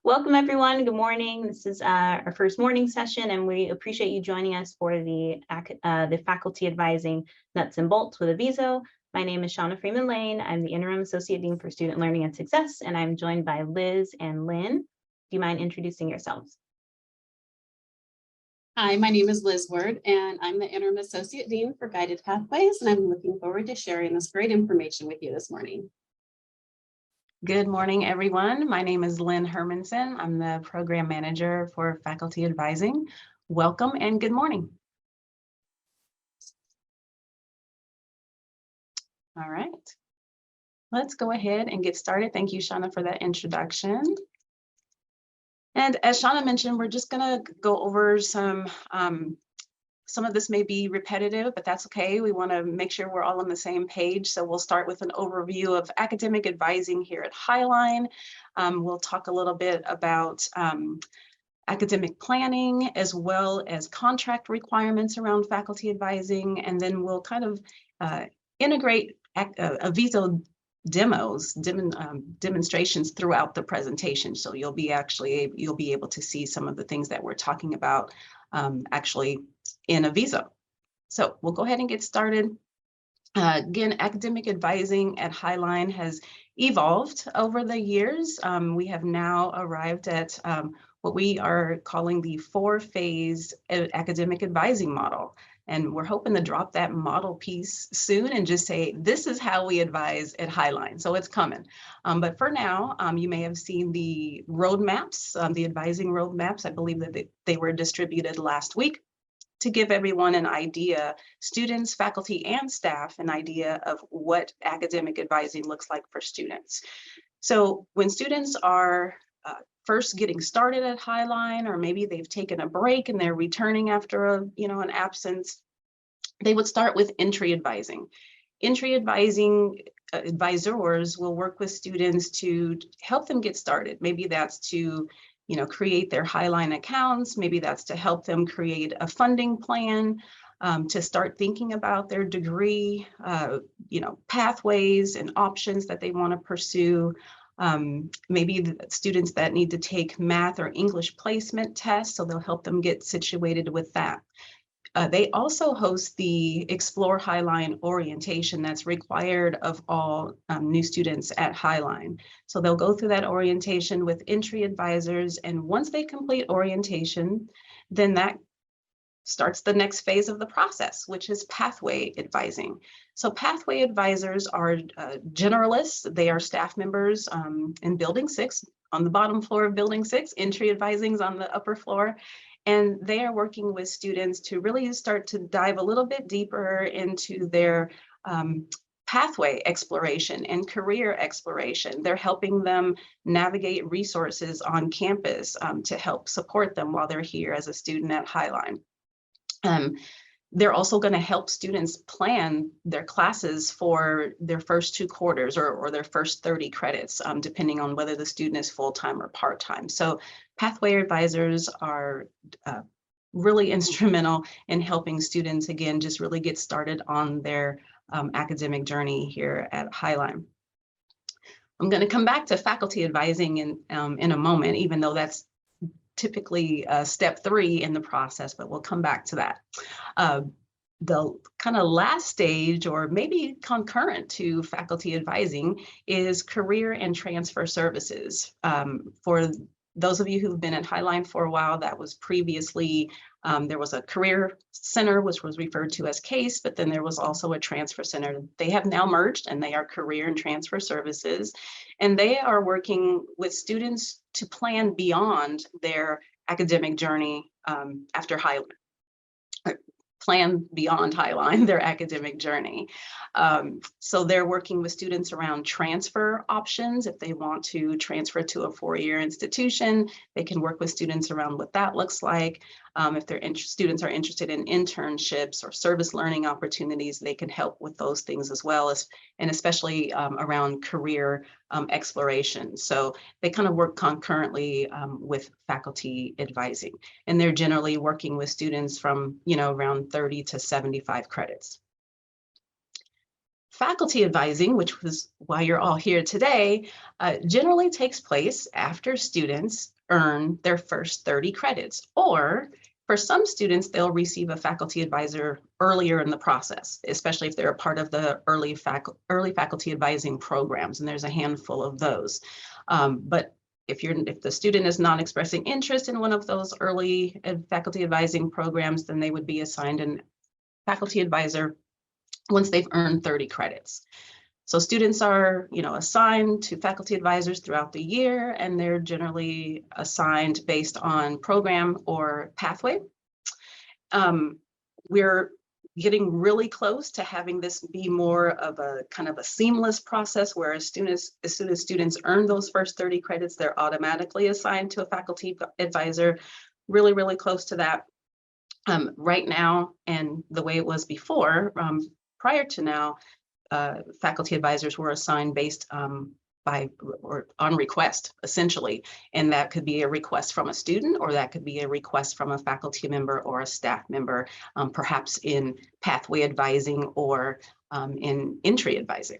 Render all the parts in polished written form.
Welcome, everyone. Good morning. This is our first morning session, and we appreciate you joining us for the Faculty Advising Nuts and Bolts with Aviso. My name is Shauna Freeman Lane. I'm the Interim Associate Dean for Student Learning and Success, and I'm joined by Liz and Lynn. Do you mind introducing yourselves? Hi, my name is Liz Ward, and I'm the Interim Associate Dean for Guided Pathways, and I'm looking forward to sharing this great information with you this morning. Good morning, everyone. My name is Lynn Hermanson. I'm the Program Manager for Faculty Advising. Welcome and good morning. All right, let's go ahead and get started. Thank you, Shauna, for that introduction. And as Shauna mentioned, we're just going to go over some of this may be repetitive, but that's okay. We want to make sure we're all on the same page. So we'll start with an overview of academic advising here at Highline. We'll talk a little bit about academic planning, as well as contract requirements around faculty advising. And then we'll kind of integrate Aviso demonstrations throughout the presentation. So you'll be able to see some of the things that we're talking about actually in Aviso. So we'll go ahead and get started. Again, academic advising at Highline has evolved over the years. We have now arrived at what we are calling the 4-phase academic advising model. And we're hoping to drop that model piece soon and just say, this is how we advise at Highline. So it's coming. But for now, you may have seen the roadmaps, the advising roadmaps. I believe that they were distributed last week to give everyone an idea, students, faculty, and staff, an idea of what academic advising looks like for students. So when students are first getting started at Highline, or maybe they've taken a break and they're returning after an absence, they would start with entry advising. Entry advising advisors will work with students to help them get started. Maybe that's to create their Highline accounts. Maybe that's to help them create a funding plan, to start thinking about their degree, pathways and options that they want to pursue. Maybe the students that need to take math or English placement tests, so they'll help them get situated with that. They also host the Explore Highline orientation that's required of all new students at Highline. So they'll go through that orientation with entry advisors, and once they complete orientation, then that starts the next phase of the process, which is pathway advising. So pathway advisors are generalists. They are staff members in Building 6, on the bottom floor of Building 6. Entry advising is on the upper floor. And they are working with students to really start to dive a little bit deeper into their pathway exploration and career exploration. They're helping them navigate resources on campus to help support them while they're here as a student at Highline. They're also going to help students plan their classes for their first 2 quarters or their first 30 credits, depending on whether the student is full-time or part-time. So pathway advisors are really instrumental in helping students, again, just really get started on their academic journey here at Highline. I'm going to come back to faculty advising in a moment, even though that's typically step 3 in the process, but we'll come back to that. The kind of last stage, or maybe concurrent to faculty advising, is career and transfer services. For those of you who've been at Highline for a while, that was previously, there was a career center, which was referred to as CASE, but then there was also a transfer center. They have now merged, and they are career and transfer services. And they are working with students to plan beyond their academic journey after Highline. Plan beyond Highline, their academic journey. So they're working with students around transfer options. If they want to transfer to a 4-year institution, they can work with students around what that looks like. If students are interested in internships or service learning opportunities, they can help with those things as well, and especially around career exploration. So they kind of work concurrently with faculty advising, and they're generally working with students from around 30 to 75 credits. Faculty advising, which was why you're all here today, generally takes place after students earn their first 30 credits. Or for some students, they'll receive a faculty advisor earlier in the process, especially if they're a part of the early faculty advising programs, and there's a handful of those. But if the student is not expressing interest in one of those early faculty advising programs, then they would be assigned a faculty advisor once they've earned 30 credits. So students are, assigned to faculty advisors throughout the year, and they're generally assigned based on program or pathway. We're getting really close to having this be more of a kind of a seamless process where as soon as students earn those first 30 credits, they're automatically assigned to a faculty advisor. Really, really close to that right now, and the way it was before, prior to now, faculty advisors were assigned based on request, essentially. And that could be a request from a student, or that could be a request from a faculty member or a staff member, perhaps in pathway advising or in entry advising.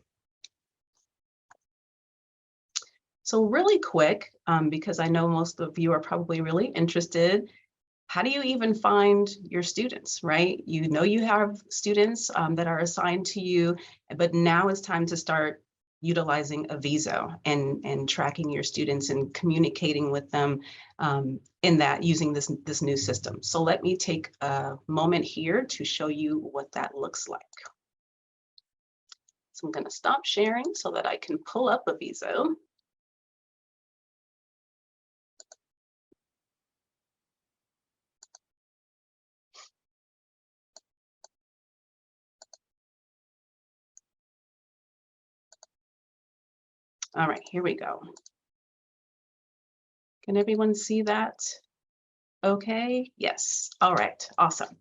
So really quick, because I know most of you are probably really interested, how do you even find your students, right? You have students that are assigned to you, but now it's time to start utilizing Aviso and tracking your students and communicating with them in that using this new system. So let me take a moment here to show you what that looks like. So I'm going to stop sharing so that I can pull up Aviso. All right, here we go. Can everyone see that? Okay, yes. All right, awesome.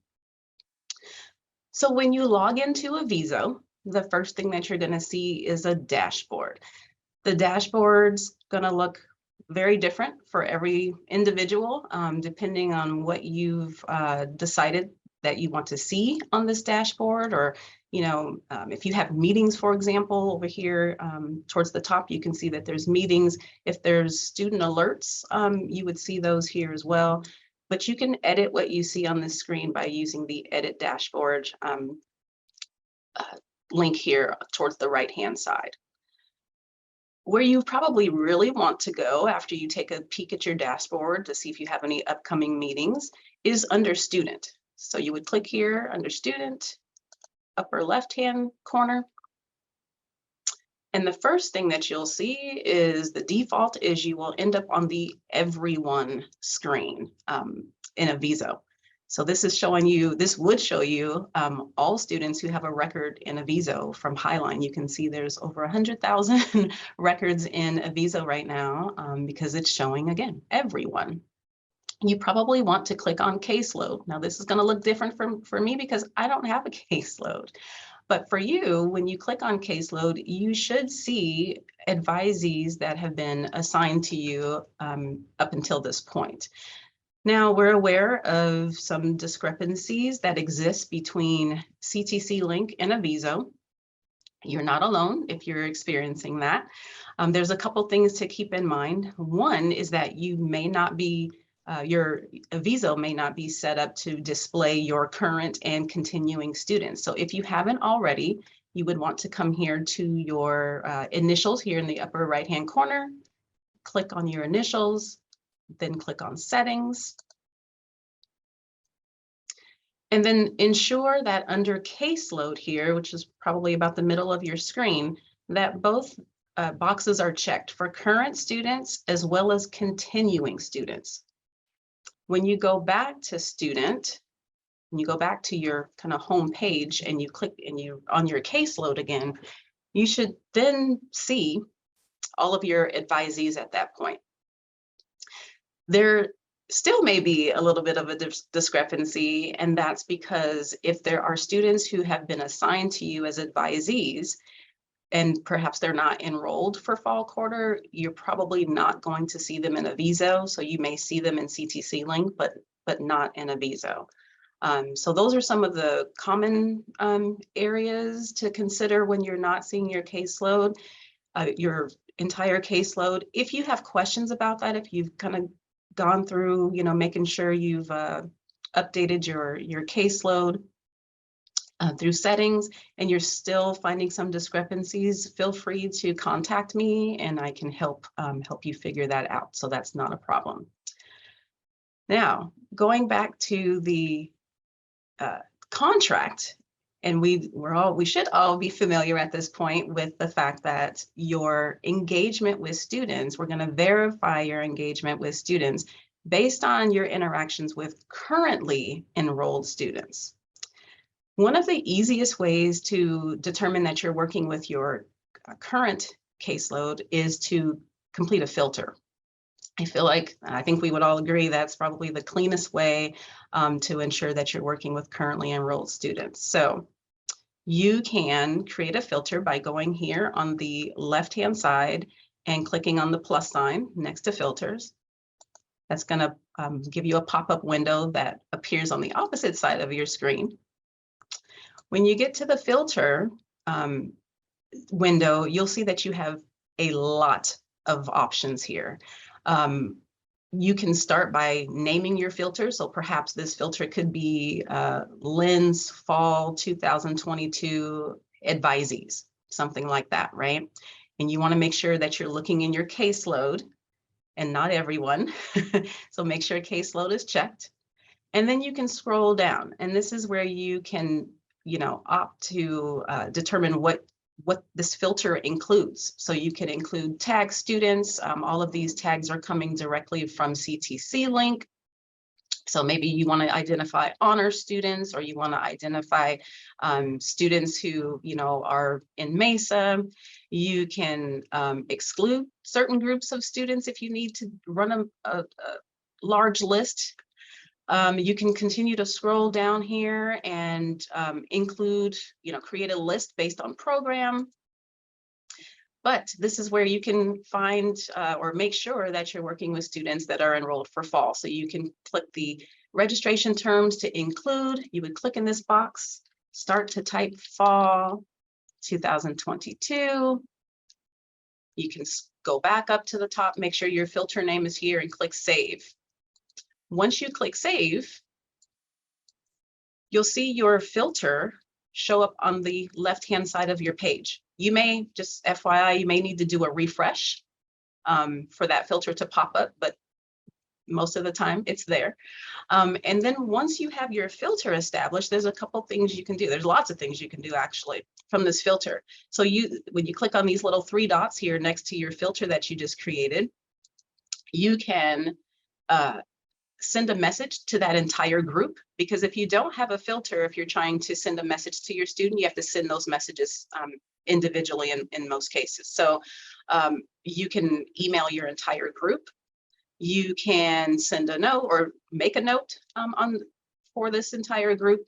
So when you log into Aviso, the first thing that you're going to see is a dashboard. The dashboard's going to look very different for every individual, depending on what you've decided that you want to see on this dashboard, or if you have meetings, for example, over here towards the top, you can see that there's meetings. If there's student alerts, you would see those here as well. But you can edit what you see on the screen by using the Edit Dashboard link here towards the right-hand side. Where you probably really want to go after you take a peek at your dashboard to see if you have any upcoming meetings is under Student. So you would click here under Student, upper left-hand corner. And the first thing that you'll see is the default is you will end up on the Everyone screen in Aviso. So this would show you all students who have a record in Aviso from Highline. You can see there's over 100,000 records in Aviso right now because it's showing, again, everyone. You probably want to click on caseload. Now this is going to look different for me because I don't have a caseload. But for you, when you click on caseload, you should see advisees that have been assigned to you up until this point. Now, we're aware of some discrepancies that exist between CTC Link and Aviso. You're not alone if you're experiencing that. There's a couple things to keep in mind. One is that you may not be, your Aviso may not be set up to display your current and continuing students. So if you haven't already, you would want to come here to your initials here in the upper right-hand corner, click on your initials, then click on settings. And then ensure that under caseload here, which is probably about the middle of your screen, that both boxes are checked for current students as well as continuing students. When you go back to student, when you go back to your kind of home page and you click and you on your caseload again, you should then see all of your advisees at that point. There still may be a little bit of a discrepancy, and that's because if there are students who have been assigned to you as advisees, and perhaps they're not enrolled for fall quarter, you're probably not going to see them in Aviso. So you may see them in CTC Link, but not in Aviso. So those are some of the common areas to consider when you're not seeing your caseload, your entire caseload. If you have questions about that, if you've kind of gone through, making sure you've updated your caseload through settings, and you're still finding some discrepancies, feel free to contact me and I can help you figure that out. So that's not a problem. Now, going back to the contract, and we should all be familiar at this point with the fact that your engagement with students, we're going to verify your engagement with students based on your interactions with currently enrolled students. One of the easiest ways to determine that you're working with your current caseload is to complete a filter. I think we would all agree that's probably the cleanest way to ensure that you're working with currently enrolled students. So you can create a filter by going here on the left-hand side and clicking on the plus sign next to filters. That's going to give you a pop-up window that appears on the opposite side of your screen. When you get to the filter window, you'll see that you have a lot of options here. You can start by naming your filter. So perhaps this filter could be Lynn's Fall 2022 advisees, something like that, right? And you want to make sure that you're looking in your caseload and not everyone. So make sure caseload is checked. And then you can scroll down, and this is where you can opt to determine what this filter includes. So you can include tag students. All of these tags are coming directly from CTC Link. So maybe you want to identify honor students, or you want to identify students who are in Mesa. You can exclude certain groups of students if you need to run a large list. You can continue to scroll down here and include, create a list based on program. But this is where you can find or make sure that you're working with students that are enrolled for fall. So you can click the registration terms to include. You would click in this box, start to type fall 2022. You can go back up to the top, make sure your filter name is here, and click save. Once you click save, you'll see your filter show up on the left-hand side of your page. You may, just FYI, you may need to do a refresh for that filter to pop up, but most of the time it's there. And then once you have your filter established, there's a couple things you can do. There's lots of things you can do actually from this filter. So when you click on these little 3 dots here next to your filter that you just created, you can send a message to that entire group, because if you don't have a filter, if you're trying to send a message to your student, you have to send those messages individually in most cases. So you can email your entire group. You can send a note or make a note for this entire group.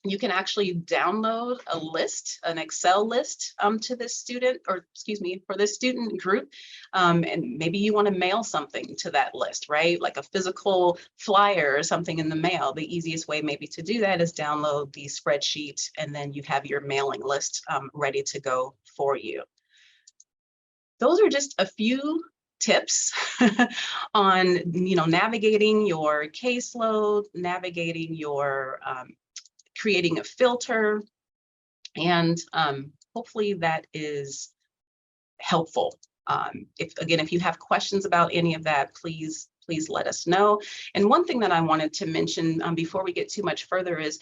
You can actually download a list, an Excel list to this student, or excuse me, for this student group. And maybe you want to mail something to that list, right? Like a physical flyer or something in the mail. The easiest way maybe to do that is download the spreadsheet, and then you have your mailing list ready to go for you. Those are just a few tips on navigating your caseload, navigating your creating a filter, and hopefully that is helpful. If you have questions about any of that, please let us know. And one thing that I wanted to mention before we get too much further is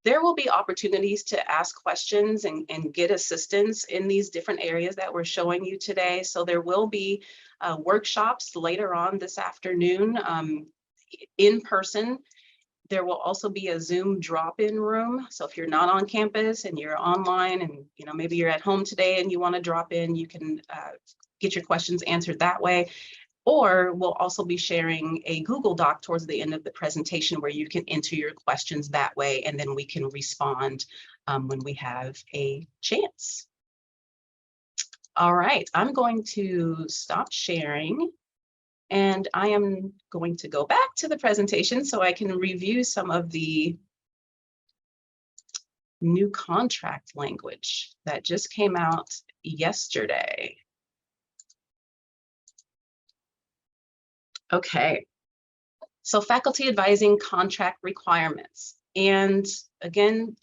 there will be opportunities to ask questions and get assistance in these different areas that we're showing you today. So there will be workshops later on this afternoon in person. There will also be a Zoom drop-in room. So if you're not on campus and you're online, and maybe you're at home today and you want to drop in, you can get your questions answered that way. Or we'll also be sharing a Google Doc towards the end of the presentation where you can enter your questions that way, and then we can respond when we have a chance. All right, I'm going to stop sharing. And I am going to go back to the presentation so I can review some of the new contract language that just came out yesterday. Okay. So faculty advising contract requirements. And again,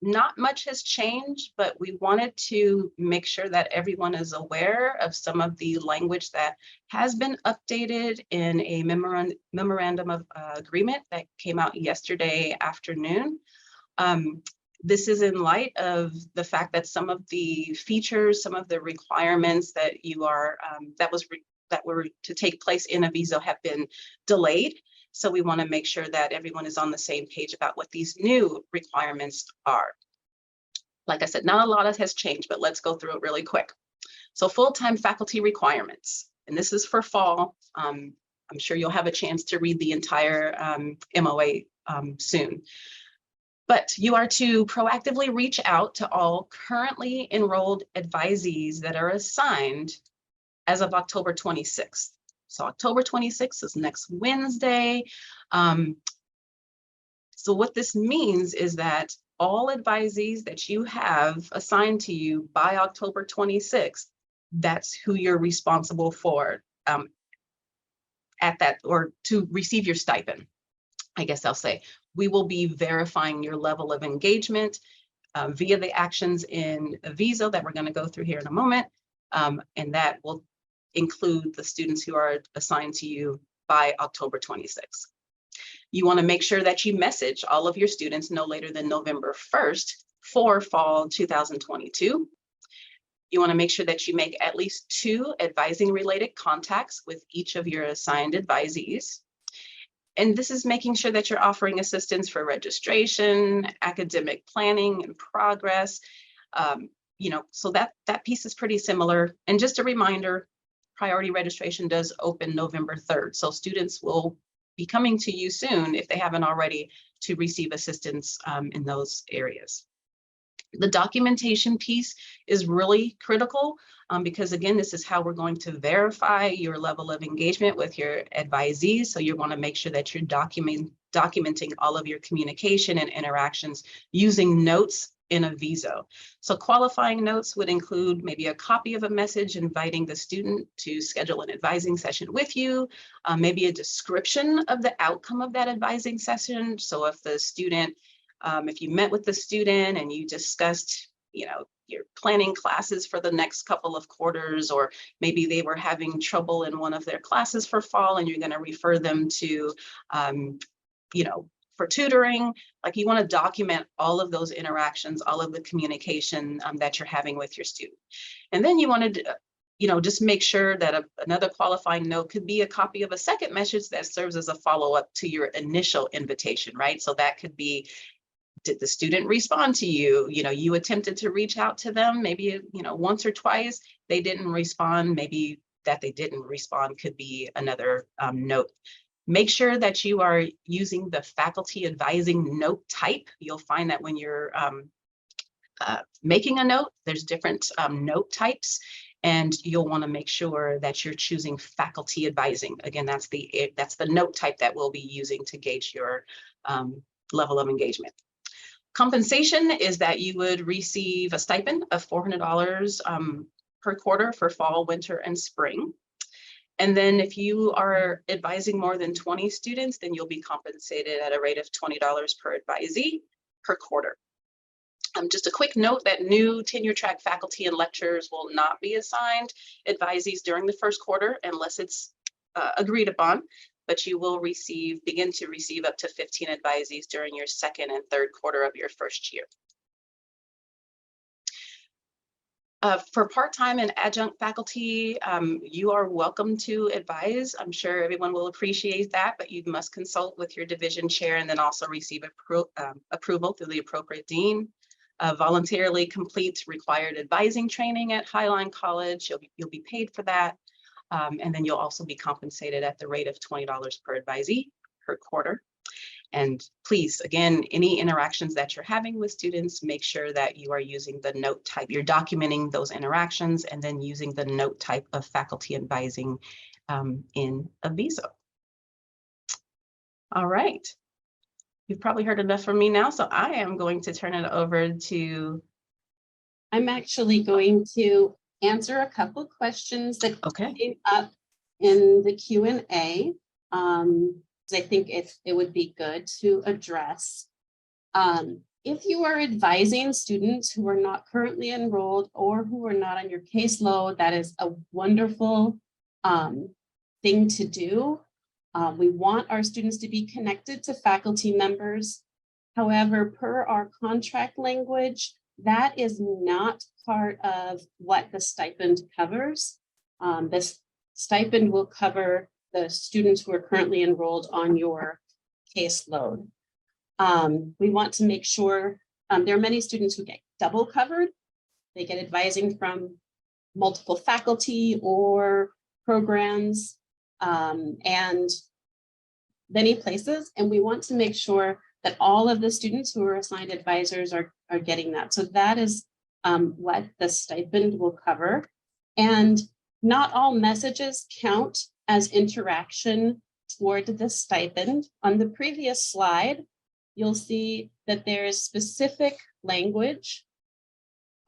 not much has changed, but we wanted to make sure that everyone is aware of some of the language that has been updated in a memorandum of agreement that came out yesterday afternoon. This is in light of the fact that some of the features, some of the requirements that you are that were to take place in Aviso have been delayed. So we want to make sure that everyone is on the same page about what these new requirements are. Like I said, not a lot has changed, but let's go through it really quick. So full-time faculty requirements, and this is for fall. I'm sure you'll have a chance to read the entire MOA soon. But you are to proactively reach out to all currently enrolled advisees that are assigned as of October 26th. So October 26th is next Wednesday. So what this means is that all advisees that you have assigned to you by October 26th, that's who you're responsible for at that, or to receive your stipend. I guess I'll say, we will be verifying your level of engagement via the actions in Aviso that we're going to go through here in a moment. And that will include the students who are assigned to you by October 26th. You want to make sure that you message all of your students no later than November 1st for fall 2022. You want to make sure that you make at least 2 advising related contacts with each of your assigned advisees. And this is making sure that you're offering assistance for registration, academic planning and progress. So that piece is pretty similar. And just a reminder, priority registration does open November 3rd. So students will be coming to you soon, if they haven't already, to receive assistance in those areas. The documentation piece is really critical because, again, this is how we're going to verify your level of engagement with your advisees. So you want to make sure that you're documenting all of your communication and interactions using notes in Aviso. So qualifying notes would include maybe a copy of a message inviting the student to schedule an advising session with you, maybe a description of the outcome of that advising session. So if the student if you met with the student and you discussed, you're planning classes for the next couple of quarters, or maybe they were having trouble in one of their classes for fall and you're going to refer them to, for tutoring, like you want to document all of those interactions, all of the communication that you're having with your student. And then you want to just make sure that another qualifying note could be a copy of a second message that serves as a follow-up to your initial invitation, right? So that could be, did the student respond to you? You attempted to reach out to them, maybe, once or twice, they didn't respond. Maybe that they didn't respond could be another note. Make sure that you are using the faculty advising note type. You'll find that when you're making a note, there's different note types, and you'll want to make sure that you're choosing faculty advising. Again, that's the note type that we'll be using to gauge your level of engagement. Compensation is that you would receive a stipend of $400 per quarter for fall, winter, and spring. And then if you are advising more than 20 students, then you'll be compensated at a rate of $20 per advisee per quarter. Just a quick note that new tenure track faculty and lecturers will not be assigned advisees during the first quarter unless it's agreed upon, but you will begin to receive up to 15 advisees during your second and third quarter of your first year. For part-time and adjunct faculty, you are welcome to advise. I'm sure everyone will appreciate that, but you must consult with your division chair and then also receive approval through the appropriate dean. Voluntarily complete required advising training at Highline College. You'll be paid for that. And then you'll also be compensated at the rate of $20 per advisee per quarter. And please, again, any interactions that you're having with students, make sure that you are using the note type. You're documenting those interactions and then using the note type of faculty advising in Aviso. All right. You've probably heard enough from me now, so I am going to turn it over to. I'm actually going to answer a couple questions that came up in the Q&A, I think it would be good to address. If you are advising students who are not currently enrolled or who are not on your caseload, that is a wonderful thing to do. We want our students to be connected to faculty members. However, per our contract language, that is not part of what the stipend covers. This stipend will cover the students who are currently enrolled on your caseload. We want to make sure there are many students who get double covered. They get advising from multiple faculty or programs and many places. And we want to make sure that all of the students who are assigned advisors are getting that. So that is what the stipend will cover. And not all messages count as interaction toward the stipend. On the previous slide, you'll see that there is specific language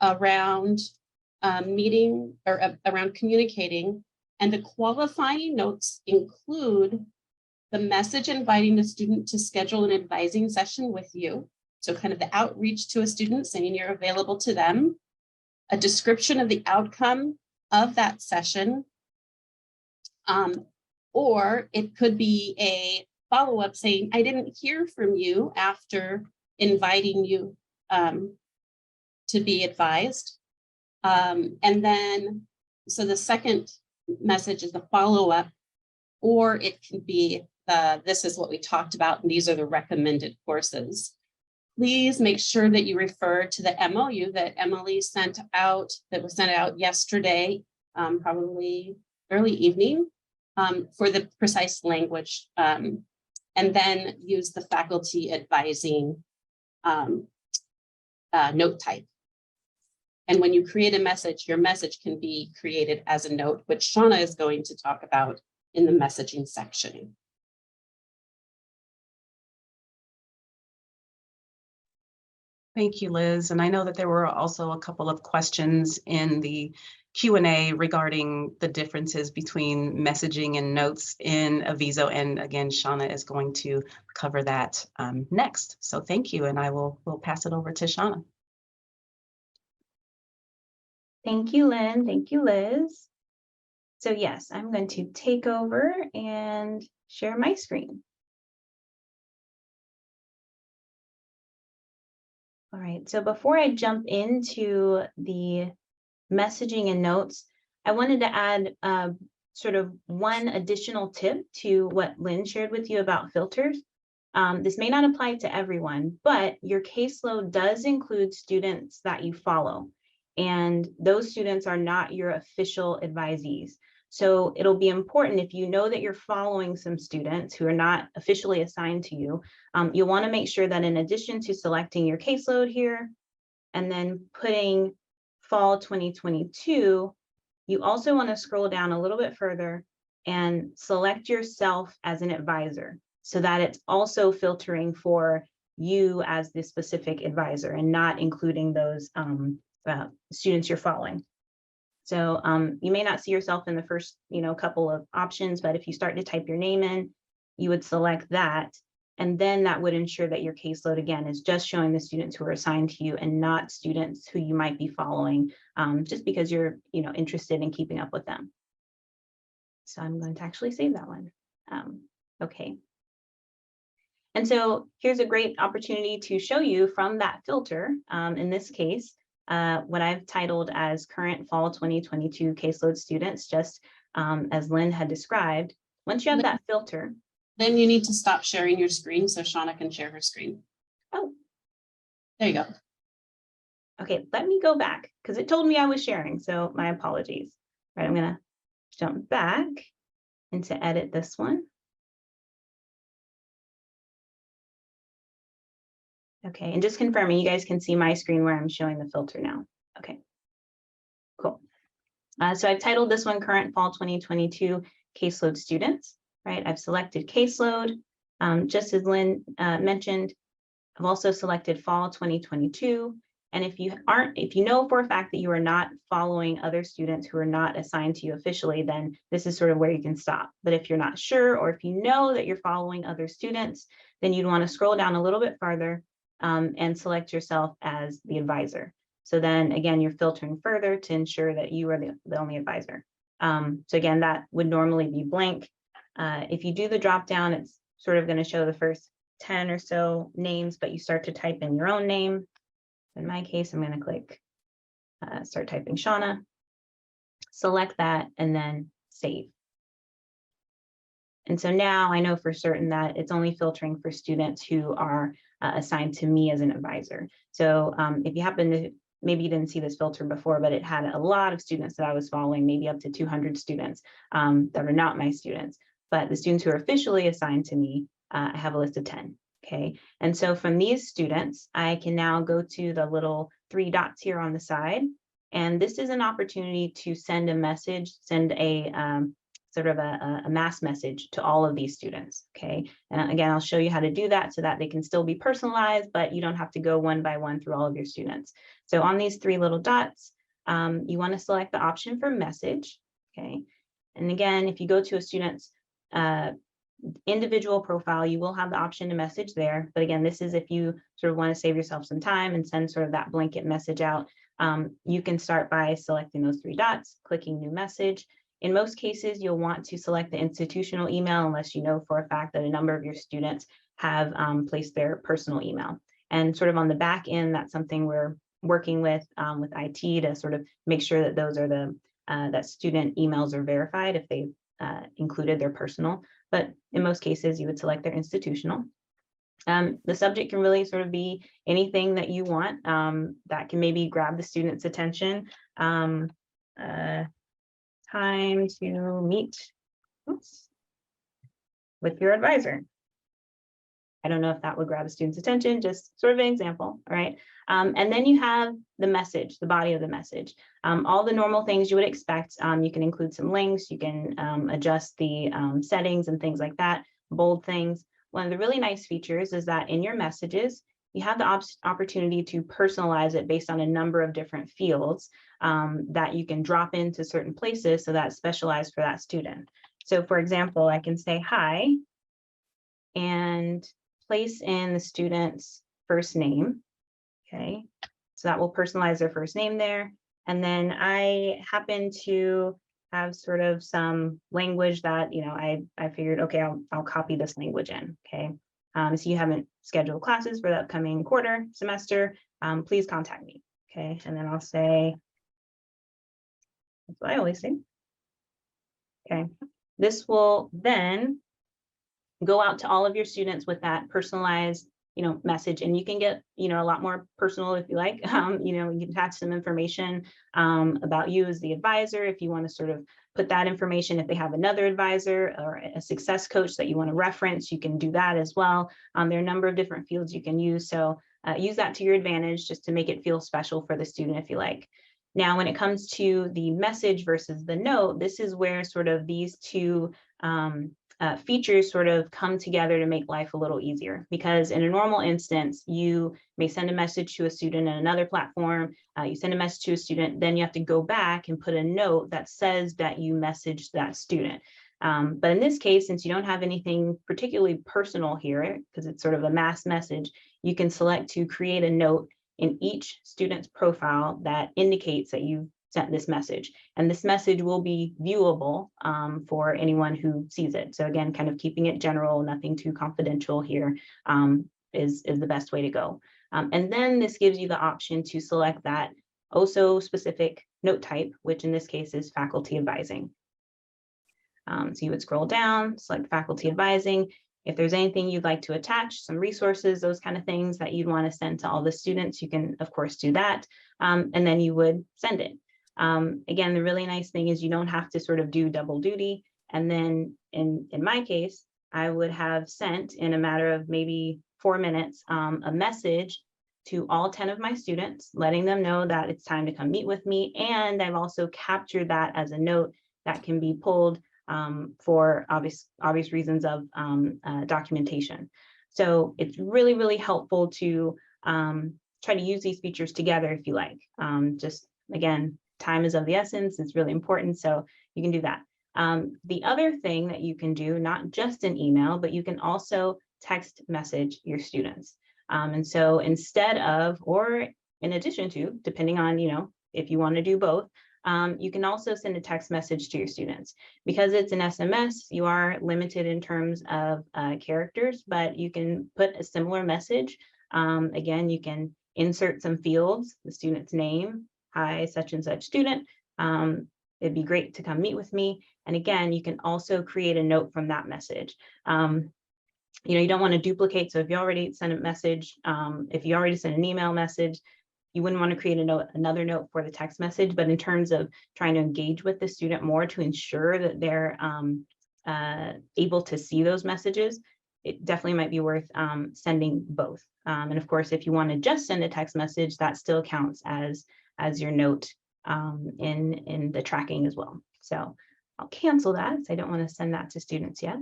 around meeting or around communicating, and the qualifying notes include the message inviting the student to schedule an advising session with you. So kind of the outreach to a student saying you're available to them, a description of the outcome of that session, or it could be a follow-up saying, I didn't hear from you after inviting you to be advised. And then, so the second message is the follow-up, or it can be this is what we talked about, and these are the recommended courses. Please make sure that you refer to the MOU that Emily sent out, that was sent out yesterday, probably early evening, for the precise language, and then use the faculty advising note type. And when you create a message, your message can be created as a note, which Shauna is going to talk about in the messaging section. Thank you, Liz. And I know that there were also a couple of questions in the Q&A regarding the differences between messaging and notes in Aviso. And again, Shauna is going to cover that next. So thank you, and we'll pass it over to Shauna. Thank you, Lynn. Thank you, Liz. So yes, I'm going to take over and share my screen. All right, so before I jump into the messaging and notes, I wanted to add sort of one additional tip to what Lynn shared with you about filters. This may not apply to everyone, but your caseload does include students that you follow, and those students are not your official advisees. So it'll be important, if you know that you're following some students who are not officially assigned to you, you'll want to make sure that in addition to selecting your caseload here and then putting fall 2022, you also want to scroll down a little bit further and select yourself as an advisor, so that it's also filtering for you as the specific advisor and not including those students you're following. So you may not see yourself in the first, couple of options, but if you start to type your name in, you would select that. And then that would ensure that your caseload, again, is just showing the students who are assigned to you and not students who you might be following just because you're, interested in keeping up with them. So I'm going to actually save that one. Okay. And so here's a great opportunity to show you from that filter, in this case, what I've titled as current fall 2022 caseload students, just as Lynn had described. Once you have that filter. Then you need to stop sharing your screen so Shauna can share her screen. Oh, there you go. Okay, let me go back because it told me I was sharing, so my apologies. All right, I'm gonna jump back into edit this one. Okay, and just confirming, you guys can see my screen where I'm showing the filter now. Okay, cool. So I've titled this one current fall 2022 caseload students, right? I've selected caseload. Just as Lynn mentioned, I've also selected fall 2022. And if you know for a fact that you are not following other students who are not assigned to you officially, then this is sort of where you can stop. But if you're not sure, or if you know that you're following other students, then you'd want to scroll down a little bit farther and select yourself as the advisor. So then again, you're filtering further to ensure that you are the only advisor. So again, that would normally be blank. If you do the drop down, it's sort of going to show the first 10 or so names, but you start to type in your own name. In my case, I'm going to click start typing Shauna, select that, and then save. And so now I know for certain that it's only filtering for students who are assigned to me as an advisor. So if you happen to, maybe you didn't see this filter before, but it had a lot of students that I was following, maybe up to 200 students that are not my students. But the students who are officially assigned to me, I have a list of 10. Okay, and so from these students, I can now go to the little 3 dots here on the side. And this is an opportunity to send a message, send a sort of a mass message to all of these students. Okay, and again, I'll show you how to do that so that they can still be personalized, but you don't have to go one by one through all of your students. So on these 3 little dots, you want to select the option for message. Okay, and again, if you go to a student's individual profile, you will have the option to message there. But again, this is if you sort of want to save yourself some time and send sort of that blanket message out. You can start by selecting those 3 dots, clicking new message. In most cases, you'll want to select the institutional email unless you know for a fact that a number of your students have placed their personal email. And sort of on the back end, that's something we're working with IT to sort of make sure that those are that student emails are verified if they included their personal. But in most cases, you would select their institutional. The subject can really sort of be anything that you want that can maybe grab the student's attention. Time to meet with your advisor. I don't know if that would grab a student's attention, just sort of an example, all right? And then you have the message, the body of the message. All the normal things you would expect. You can include some links, you can adjust the settings and things like that, bold things. One of the really nice features is that in your messages, you have the opportunity to personalize it based on a number of different fields that you can drop into certain places so that's specialized for that student. So for example, I can say hi and place in the student's first name. Okay, so that will personalize their first name there. And then I happen to have sort of some language that, you know, I figured, okay, I'll copy this language in. Okay, so you haven't scheduled classes for the upcoming quarter semester, please contact me. Okay, and then I'll say, that's what I always say. Okay, this will then go out to all of your students with that personalized, you know, message, and you can get, you know, a lot more personal if you like. You know, you can attach some information about you as the advisor if you want to sort of put that information. If they have another advisor or a success coach that you want to reference, you can do that as well. There are a number of different fields you can use, so use that to your advantage just to make it feel special for the student if you like. Now, when it comes to the message versus the note, this is where sort of these two features sort of come together to make life a little easier, because in a normal instance, you may send a message to a student in another platform, you send a message to a student, then you have to go back and put a note that says that you messaged that student. But in this case, since you don't have anything particularly personal here, because it's sort of a mass message, you can select to create a note in each student's profile that indicates that you sent this message, and this message will be viewable for anyone who sees it. So again, kind of keeping it general, nothing too confidential here is the best way to go. And then this gives you the option to select that also specific note type, which in this case is faculty advising. So you would scroll down, select faculty advising. If there's anything you'd like to attach, some resources, those kind of things that you'd want to send to all the students, you can of course do that. And then you would send it. Again, the really nice thing is you don't have to sort of do double duty. And then in my case, I would have sent in a matter of maybe 4 minutes a message to all 10 of my students, letting them know that it's time to come meet with me. And I've also captured that as a note that can be pulled for obvious reasons of documentation. So it's really, really helpful to try to use these features together if you like. Just again, time is of the essence. It's really important. So you can do that. The other thing that you can do, not just an email, but you can also text message your students. And so instead of, or in addition to, depending on, if you want to do both, you can also send a text message to your students. Because it's an SMS, you are limited in terms of characters, but you can put a similar message. Again, you can insert some fields, the student's name, hi, such and such student. It'd be great to come meet with me. And again, you can also create a note from that message. You don't want to duplicate. So if you already sent a message, if you already sent an email message, you wouldn't want to create another note for the text message. But in terms of trying to engage with the student more to ensure that they're able to see those messages, it definitely might be worth sending both. And of course, if you want to just send a text message, that still counts as your note in the tracking as well. So I'll cancel that. So I don't want to send that to students yet.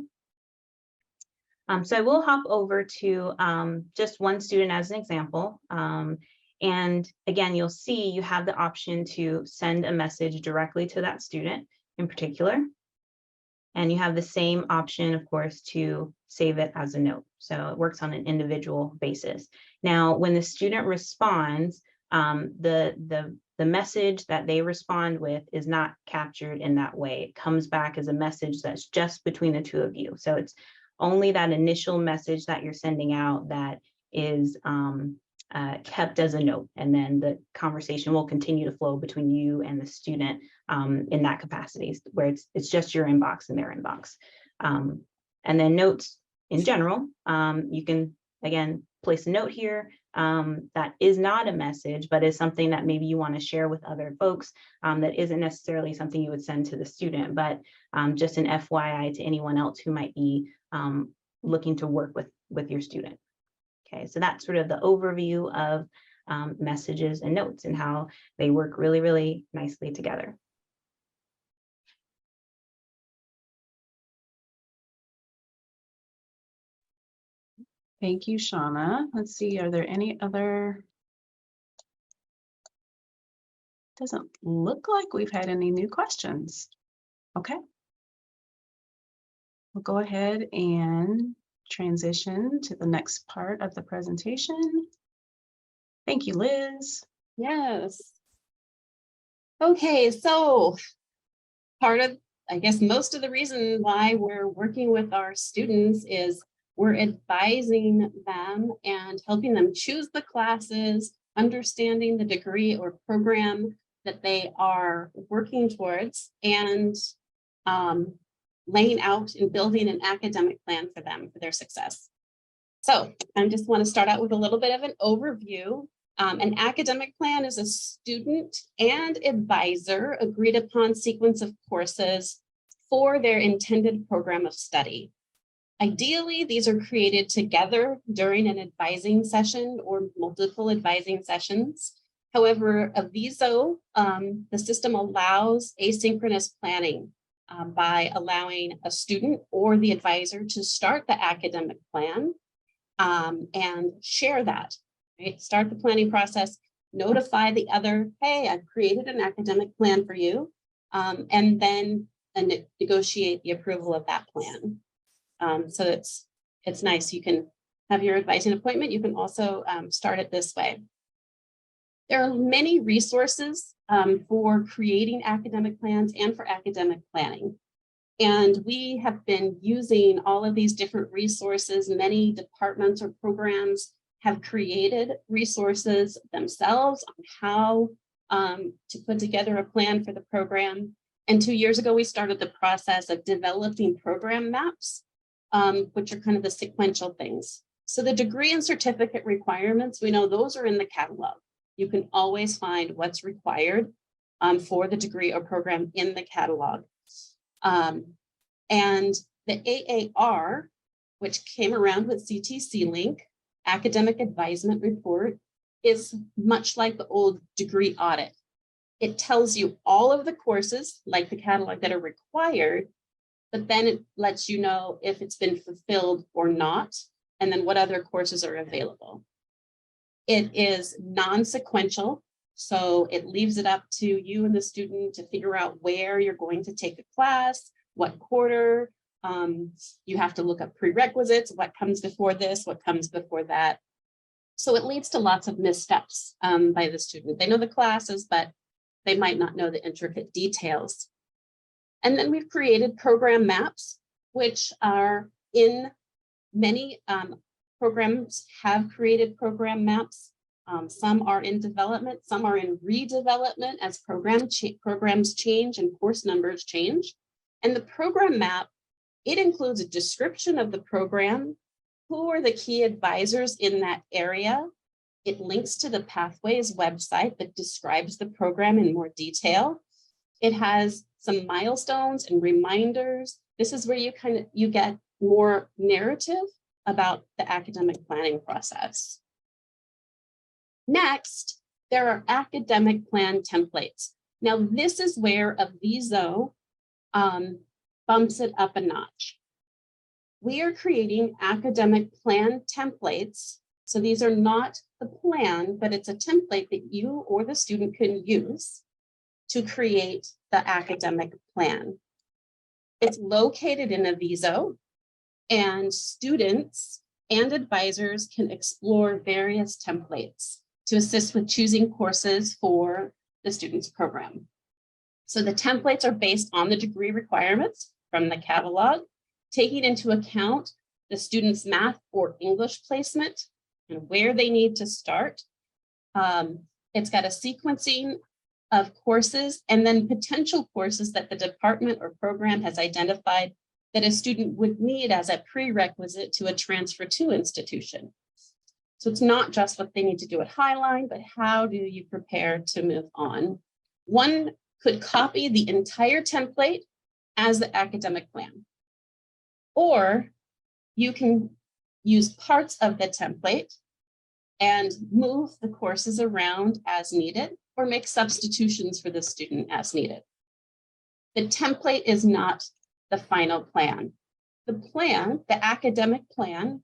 So I will hop over to just one student as an example. And again, you'll see you have the option to send a message directly to that student in particular. And you have the same option, of course, to save it as a note. So it works on an individual basis. Now, when the student responds, the message that they respond with is not captured in that way. It comes back as a message that's just between the two of you. So it's only that initial message that you're sending out that is kept as a note, and then the conversation will continue to flow between you and the student in that capacity, where it's just your inbox and their inbox. And then notes in general, you can again place a note here that is not a message, but is something that maybe you want to share with other folks that isn't necessarily something you would send to the student, but just an FYI to anyone else who might be looking to work with your student. Okay, so that's sort of the overview of messages and notes and how they work really, really nicely together. Thank you, Shauna. Let's see, are there any other? Doesn't look like we've had any new questions. Okay. We'll go ahead and transition to the next part of the presentation. Thank you, Liz. Yes. Okay, so part of, I guess, most of the reason why we're working with our students is we're advising them and helping them choose the classes, understanding the degree or program that they are working towards, and laying out and building an academic plan for them for their success. So I just want to start out with a little bit of an overview. An academic plan is a student and advisor agreed upon sequence of courses for their intended program of study. Ideally, these are created together during an advising session or multiple advising sessions. However, Aviso, the system allows asynchronous planning by allowing a student or the advisor to start the academic plan and share that, right? Start the planning process, notify the other, hey, I've created an academic plan for you, and then negotiate the approval of that plan. So it's nice. You can have your advising appointment. You can also start it this way. There are many resources for creating academic plans and for academic planning. And we have been using all of these different resources. Many departments or programs have created resources themselves on how to put together a plan for the program. And 2 years ago, we started the process of developing program maps, which are kind of the sequential things. So the degree and certificate requirements, we know those are in the catalog. You can always find what's required for the degree or program in the catalog. And the AAR, which came around with CTC Link, Academic Advisement Report, is much like the old degree audit. It tells you all of the courses, like the catalog, that are required, but then it lets you know if it's been fulfilled or not, and then what other courses are available. It is non-sequential, so it leaves it up to you and the student to figure out where you're going to take a class, what quarter. You have to look up prerequisites, what comes before this, what comes before that. So it leads to lots of missteps by the student. They know the classes, but they might not know the intricate details. And then we've created program maps, which are in many programs have created program maps. Some are in development, some are in redevelopment as programs change and course numbers change. And the program map, it includes a description of the program, who are the key advisors in that area. It links to the Pathways website that describes the program in more detail. It has some milestones and reminders. This is where you get more narrative about the academic planning process. Next, there are academic plan templates. Now, this is where Aviso bumps it up a notch. We are creating academic plan templates. So these are not the plan, but it's a template that you or the student can use to create the academic plan. It's located in Aviso, and students and advisors can explore various templates to assist with choosing courses for the student's program. So the templates are based on the degree requirements from the catalog, taking into account the student's math or English placement and where they need to start. It's got a sequencing of courses and then potential courses that the department or program has identified that a student would need as a prerequisite to a transfer to institution. So it's not just what they need to do at Highline, but how do you prepare to move on? One could copy the entire template as the academic plan, or you can use parts of the template and move the courses around as needed, or make substitutions for the student as needed. The template is not the final plan. The plan, the academic plan,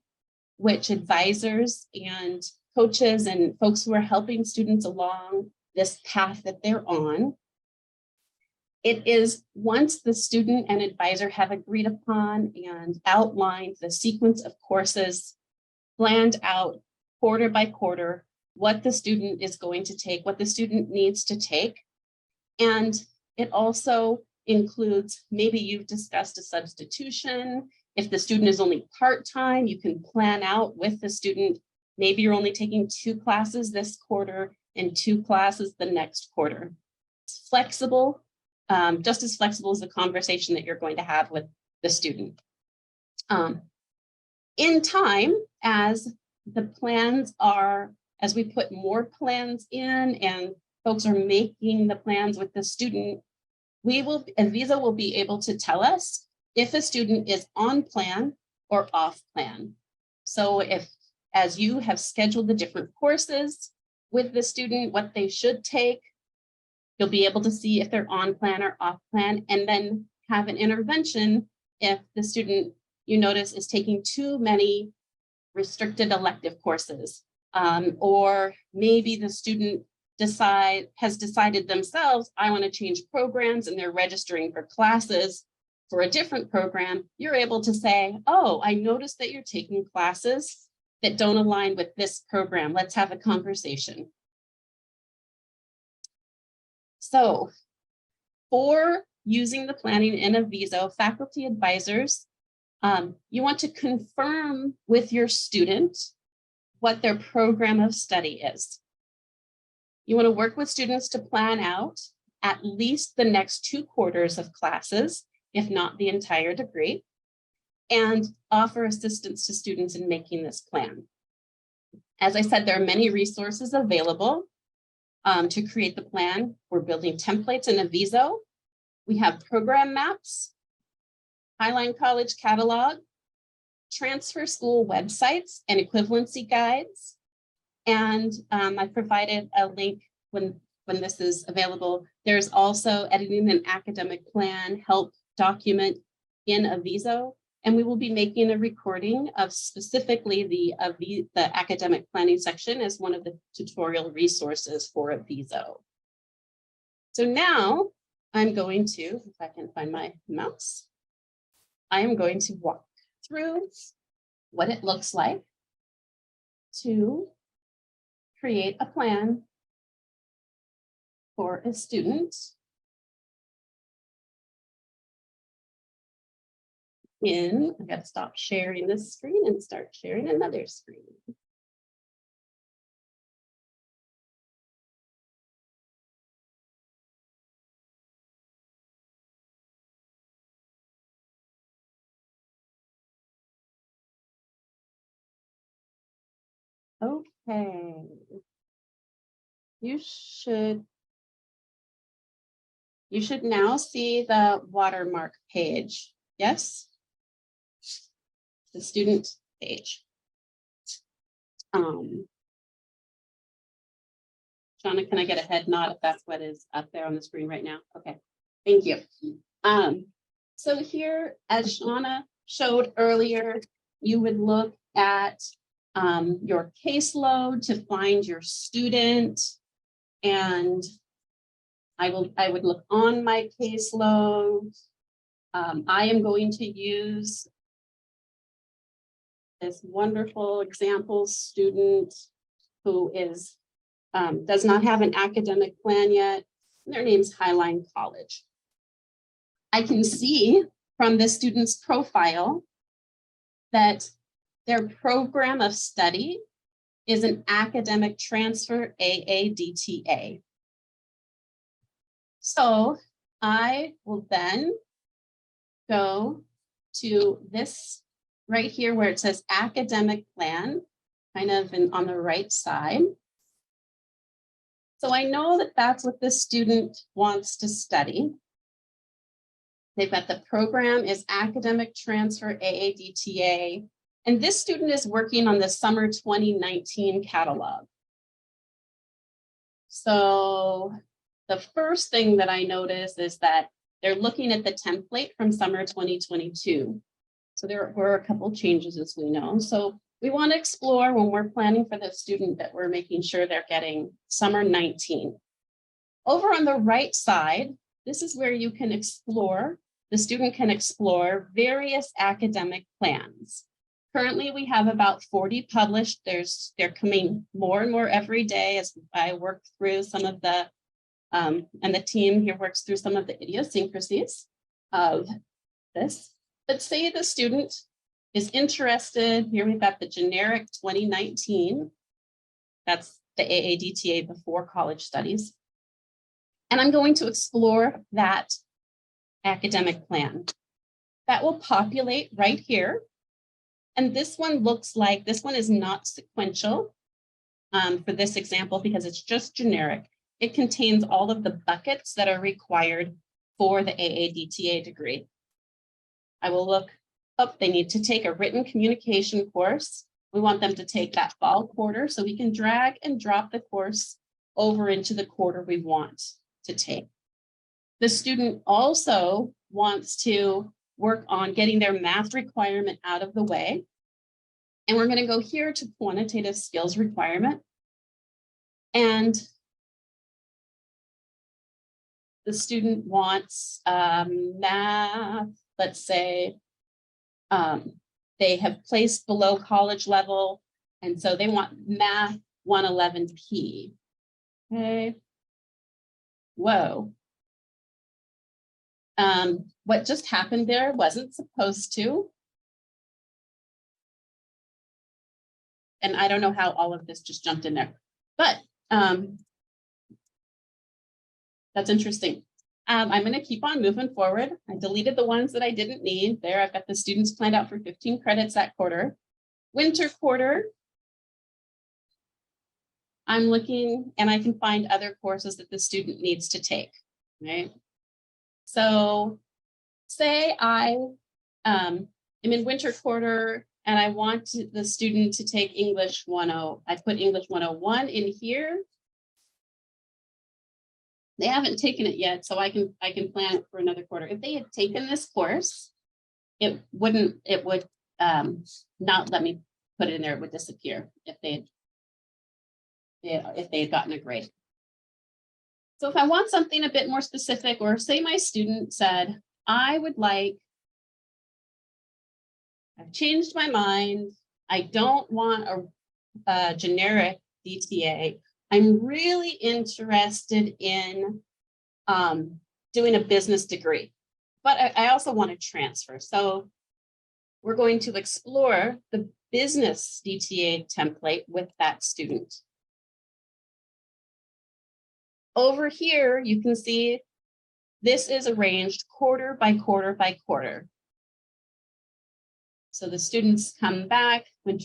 which advisors and coaches and folks who are helping students along this path that they're on, it is once the student and advisor have agreed upon and outlined the sequence of courses, planned out quarter by quarter, what the student is going to take, what the student needs to take. And it also includes, maybe you've discussed a substitution. If the student is only part-time, you can plan out with the student. Maybe you're only taking 2 classes this quarter and 2 classes the next quarter. It's flexible, just as flexible as the conversation that you're going to have with the student. In time, as the plans are, as we put more plans in and folks are making the plans with the student, Aviso will be able to tell us if a student is on plan or off plan. So if, as you have scheduled the different courses with the student, what they should take, you'll be able to see if they're on plan or off plan, and then have an intervention if the student, you notice, is taking too many restricted elective courses, or maybe the student has decided themselves, I want to change programs, and they're registering for classes for a different program. You're able to say, oh, I noticed that you're taking classes that don't align with this program. Let's have a conversation. So for using the planning in Aviso, faculty advisors, you want to confirm with your student what their program of study is. You want to work with students to plan out at least the next 2 quarters of classes, if not the entire degree, and offer assistance to students in making this plan. As I said, there are many resources available to create the plan. We're building templates in Aviso. We have program maps, Highline College catalog, transfer school websites and equivalency guides. And I provided a link when this is available. There's also editing an academic plan help document in Aviso. And we will be making a recording of specifically the academic planning section as one of the tutorial resources for Aviso. So now I'm going to, if I can find my mouse, I am going to walk through what it looks like to create a plan for a student I got to stop sharing this screen and start sharing another screen. Okay. You should now see the watermark page. Yes? The student page. Shauna, can I get a head nod if that's what is up there on the screen right now? Okay, thank you. So here, as Shauna showed earlier, you would look at your caseload to find your student, and I would look on my caseload. I am going to use this wonderful example student who is does not have an academic plan yet. Their name's Highline College. I can see from the student's profile that their program of study is an academic transfer AADTA. So I will then go to this right here where it says academic plan, kind of on the right side. So I know that that's what the student wants to study. They've got the program is academic transfer AADTA, and this student is working on the summer 2019 catalog. So the first thing that I notice is that they're looking at the template from summer 2022. So there were a couple changes, as we know. So we want to explore when we're planning for the student that we're making sure they're getting summer 19. Over on the right side, this is where you can explore, the student can explore various academic plans. Currently, we have about 40 published. They're coming more and more every day as I work through some of the, and the team here works through some of the idiosyncrasies of this. But say the student is interested, here we've got the generic 2019, that's the AADTA before college studies. And I'm going to explore that academic plan. That will populate right here. And this one looks like, this one is not sequential for this example because it's just generic. It contains all of the buckets that are required for the AADTA degree. I will look up, they need to take a written communication course. We want them to take that fall quarter, so we can drag and drop the course over into the quarter we want to take. The student also wants to work on getting their math requirement out of the way. And we're going to go here to quantitative skills requirement. And the student wants math, let's say, they have placed below college level, and so they want math 111P. Okay. Whoa. What just happened there wasn't supposed to. And I don't know how all of this just jumped in there, but that's interesting. I'm going to keep on moving forward. I deleted the ones that I didn't need. There, I've got the students planned out for 15 credits that quarter. Winter quarter, I'm looking and I can find other courses that the student needs to take, right? So say I am in winter quarter and I want the student to take English 101. I put English 101 in here. They haven't taken it yet, so I can plan it for another quarter. If they had taken this course it would not let me put it in there. It would disappear if they had gotten a grade. So if I want something a bit more specific, or say my student said, I've changed my mind. I don't want a generic DTA. I'm really interested in doing a business degree, but I also want to transfer. So we're going to explore the business DTA template with that student. Over here, you can see this is arranged quarter by quarter by quarter. So the students come back, we've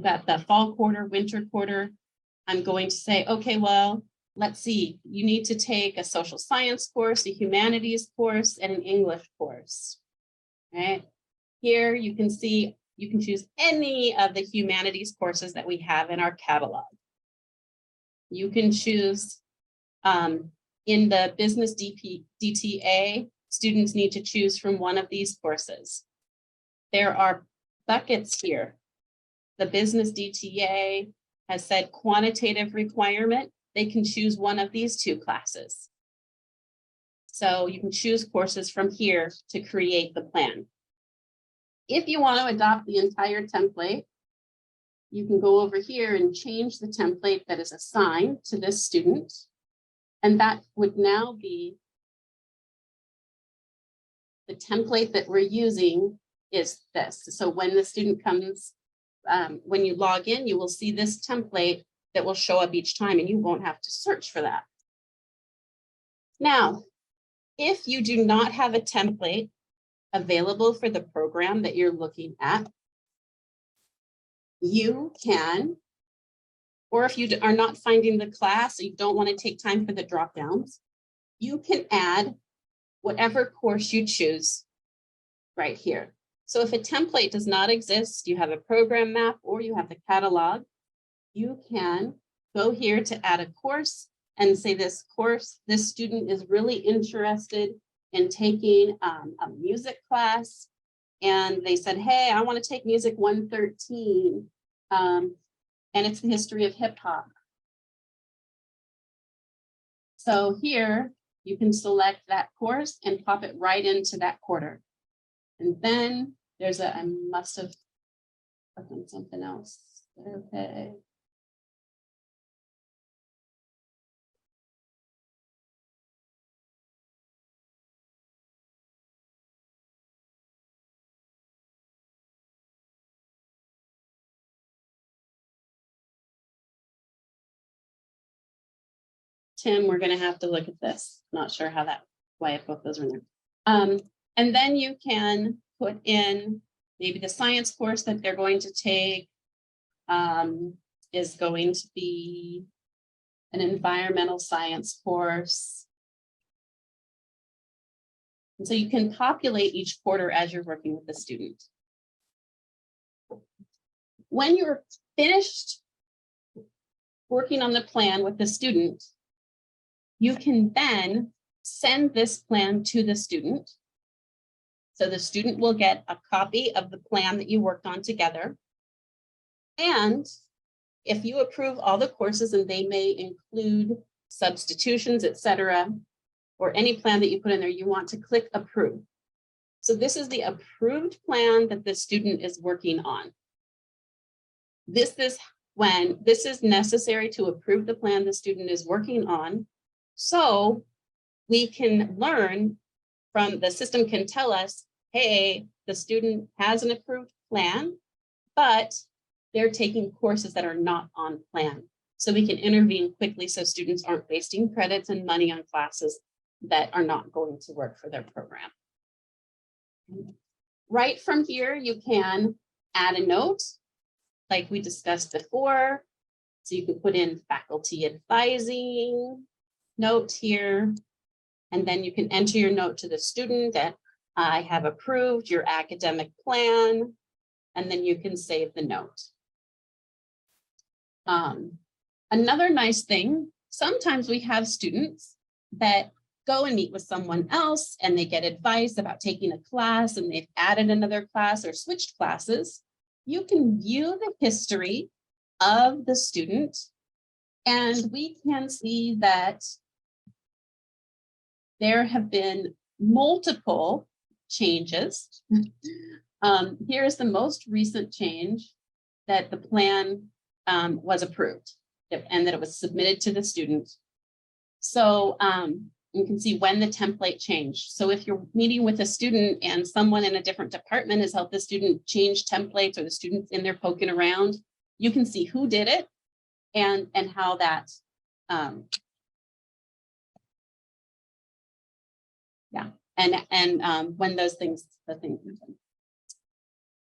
got the fall quarter, winter quarter. I'm going to say, okay, well, let's see, you need to take a social science course, a humanities course, and an English course. Right here, you can see you can choose any of the humanities courses that we have in our catalog. You can choose in the business DTA, students need to choose from one of these courses. There are buckets here. The business DTA has said quantitative requirement. They can choose one of these two classes. So you can choose courses from here to create the plan. If you want to adopt the entire template, you can go over here and change the template that is assigned to this student. And that would now be the template that we're using is this. So when the student comes, when you log in, you will see this template that will show up each time and you won't have to search for that. Now, if you do not have a template available for the program that you're looking at, you can, or if you are not finding the class, or you don't want to take time for the drop downs, you can add whatever course you choose right here. So if a template does not exist, you have a program map or you have the catalog, you can go here to add a course and say this course, this student is really interested in taking a music class. And they said, hey, I want to take music 113. And it's the history of hip hop. So here you can select that course and pop it right into that quarter. And then there's I must have done something else. Okay. Tim, we're going to have to look at this. Not sure why I put those in there. And then you can put in maybe the science course that they're going to take is going to be an environmental science course. And so you can populate each quarter as you're working with the student. When you're finished working on the plan with the student, you can then send this plan to the student. So the student will get a copy of the plan that you worked on together. And if you approve all the courses, and they may include substitutions, etc., or any plan that you put in there, you want to click approve. So this is the approved plan that the student is working on. This is when this is necessary to approve the plan the student is working on. So we can learn from the system can tell us, hey, the student has an approved plan, but they're taking courses that are not on plan. So we can intervene quickly so students aren't wasting credits and money on classes that are not going to work for their program. Right from here, you can add a note like we discussed before. So you can put in faculty advising note here, and then you can enter your note to the student that I have approved your academic plan, and then you can save the note. Another nice thing, sometimes we have students that go and meet with someone else and they get advice about taking a class and they've added another class or switched classes, you can view the history of the student, and we can see that there have been multiple changes. Here's the most recent change, that the plan was approved and that it was submitted to the student. So you can see when the template changed. So if you're meeting with a student and someone in a different department has helped the student change templates, or the student's in there poking around, you can see who did it and how that, yeah, and when those things, the thing happen.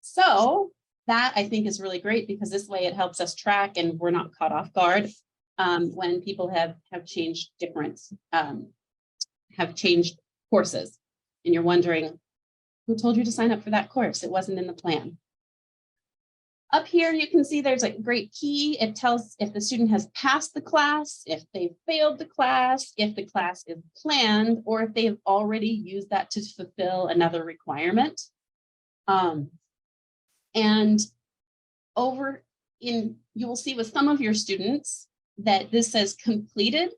So that I think is really great, because this way it helps us track and we're not caught off guard when people have changed different, have changed courses, and you're wondering, who told you to sign up for that course? It wasn't in the plan. Up here, you can see there's a great key. It tells if the student has passed the class, if they failed the class, if the class is planned, or if they've already used that to fulfill another requirement. And over in, you will see with some of your students that this says completed.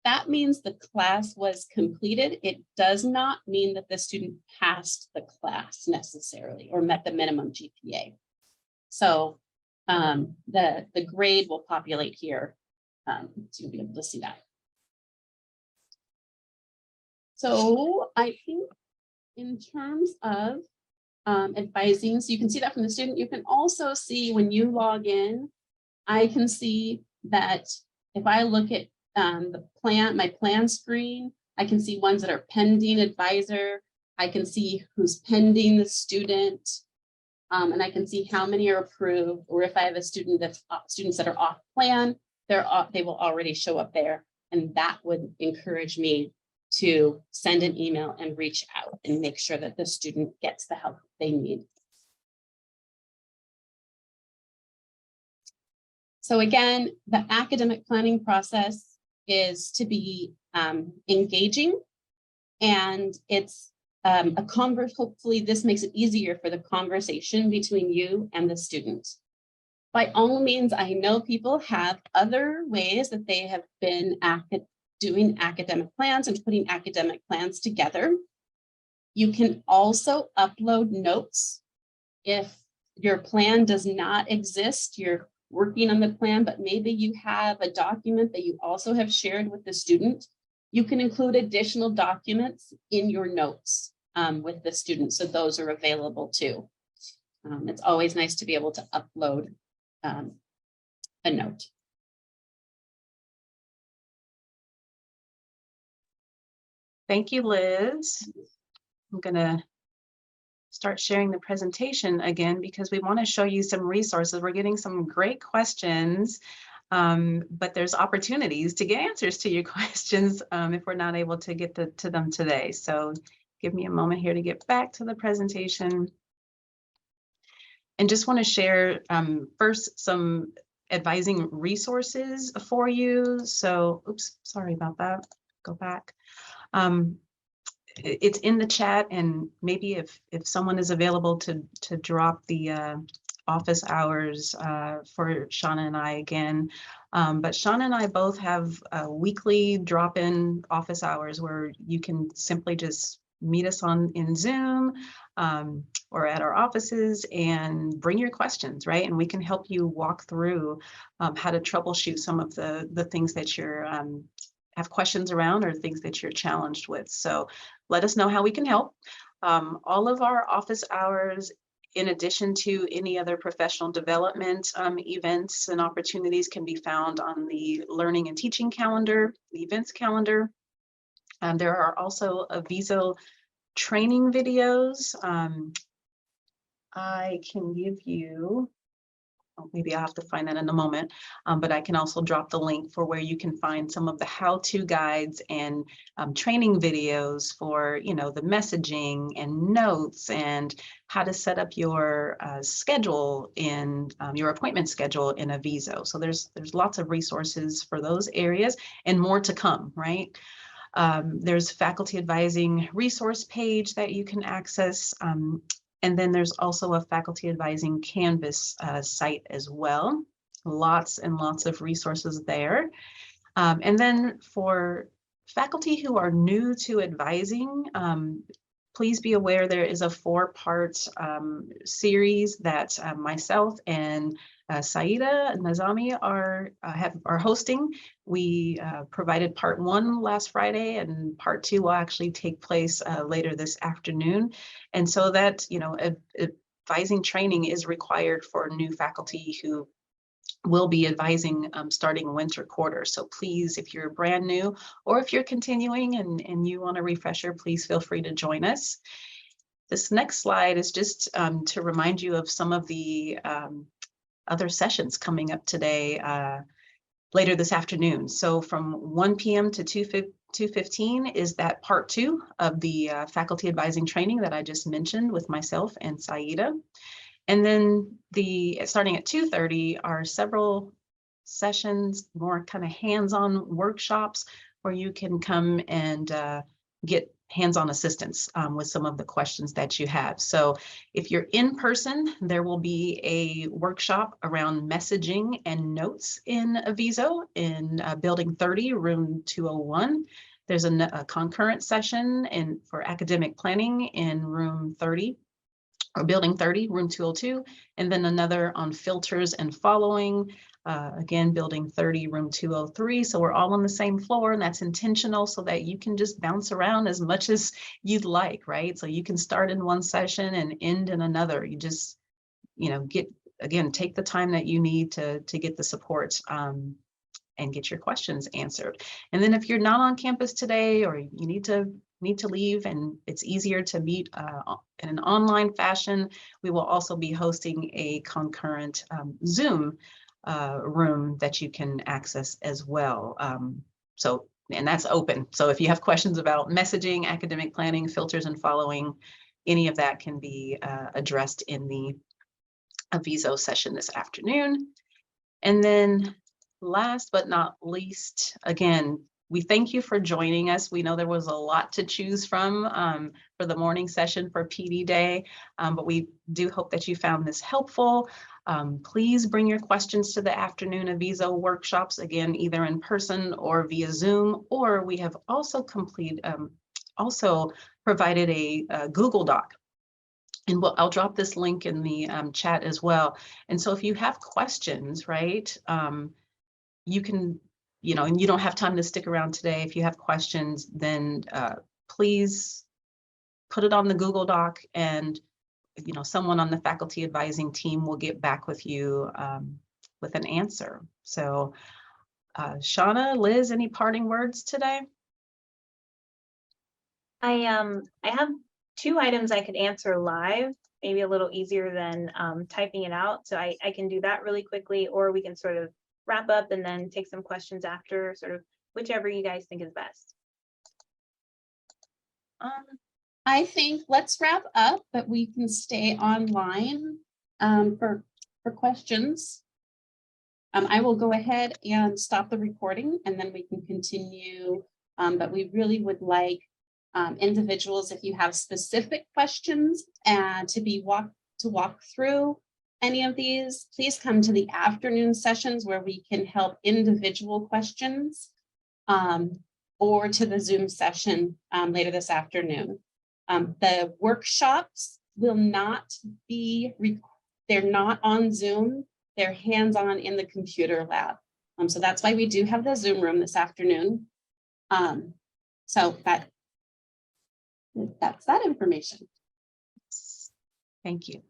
That means the class was completed. It does not mean that the student passed the class necessarily or met the minimum GPA. So the grade will populate here, so you'll be able to see that. So I think in terms of advising, so you can see that from the student. You can also see when you log in, I can see that if I look at the plan, my plan screen, I can see ones that are pending advisor. I can see who's pending the student. And I can see how many are approved, or if I have a student that's students that are off plan, they will already show up there. And that would encourage me to send an email and reach out and make sure that the student gets the help they need. So again, the academic planning process is to be engaging, and it's a converse. Hopefully this makes it easier for the conversation between you and the student. By all means, I know people have other ways that they have been doing academic plans and putting academic plans together. You can also upload notes. If your plan does not exist, you're working on the plan, but maybe you have a document that you also have shared with the student, you can include additional documents in your notes with the student. So those are available too. It's always nice to be able to upload a note. Thank you, Liz. I'm gonna start sharing the presentation again because we want to show you some resources. We're getting some great questions, but there's opportunities to get answers to your questions if we're not able to get to them today. So give me a moment here to get back to the presentation. And just want to share first some advising resources for you. So, oops, sorry about that. Go back. It's in the chat, and maybe if someone is available to drop the office hours for Shauna and I again. But Shauna and I both have weekly drop-in office hours where you can simply just meet us in Zoom or at our offices and bring your questions, right? And we can help you walk through how to troubleshoot some of the things that you're have questions around or things that you're challenged with. So let us know how we can help. All of our office hours, in addition to any other professional development events and opportunities, can be found on the learning and teaching calendar, the events calendar. There are also Aviso training videos. I can give you, maybe I'll have to find that in a moment, but I can also drop the link for where you can find some of the how-to guides and training videos for, you know, the messaging and notes and how to set up your schedule in your appointment schedule in Aviso. So there's lots of resources for those areas and more to come, right? There's faculty advising resource page that you can access. And then there's also a faculty advising Canvas site as well. Lots and lots of resources there. And then for faculty who are new to advising, please be aware there is a 4-part series that myself and Saida Nazami are hosting. We provided part 1 last Friday, and part 2 will actually take place later this afternoon. And so that, you know, advising training is required for new faculty who will be advising starting winter quarter. So please, if you're brand new or if you're continuing and you want a refresher, please feel free to join us. This next slide is just to remind you of some of the other sessions coming up today, later this afternoon. So from 1 p.m. to 2:15 is that part 2 of the faculty advising training that I just mentioned with myself and Saida. And then starting at 2:30 are several sessions, more kind of hands-on workshops where you can come and get hands-on assistance with some of the questions that you have. So if you're in person, there will be a workshop around messaging and notes in Aviso in building 30, room 201. There's a concurrent session for academic planning in room 30. Or building 30, room 202, and then another on filters and following, again, building 30, room 203. So we're all on the same floor, and that's intentional so that you can just bounce around as much as you'd like, right? So you can start in one session and end in another. You just, you know, take the time that you need to get the support and get your questions answered. And then if you're not on campus today, or you need to leave and it's easier to meet in an online fashion, we will also be hosting a concurrent Zoom room that you can access as well. And that's open. So if you have questions about messaging, academic planning, filters and following, any of that can be addressed in the Aviso session this afternoon. And then last but not least, again, we thank you for joining us. We know there was a lot to choose from for the morning session for PD Day, but we do hope that you found this helpful. Please bring your questions to the afternoon Aviso workshops, again, either in person or via Zoom, or we have also provided a Google Doc. And I'll drop this link in the chat as well. And so if you have questions, right, you can, you know, and you don't have time to stick around today. If you have questions, then please put it on the Google Doc, and, you know, someone on the faculty advising team will get back with you with an answer. So Shauna, Liz, any parting words today? I have 2 items I could answer live, maybe a little easier than typing it out. So I can do that really quickly, or we can sort of wrap up and then take some questions after, sort of whichever you guys think is best. I think let's wrap up, but we can stay online for questions. I will go ahead and stop the recording and then we can continue. But we really would like individuals, if you have specific questions and to walk through any of these, please come to the afternoon sessions where we can help individual questions, or to the Zoom session later this afternoon. The workshops will not be, they're not on Zoom, they're hands-on in the computer lab. So that's why we do have the Zoom room this afternoon. So that's that information. Thank you.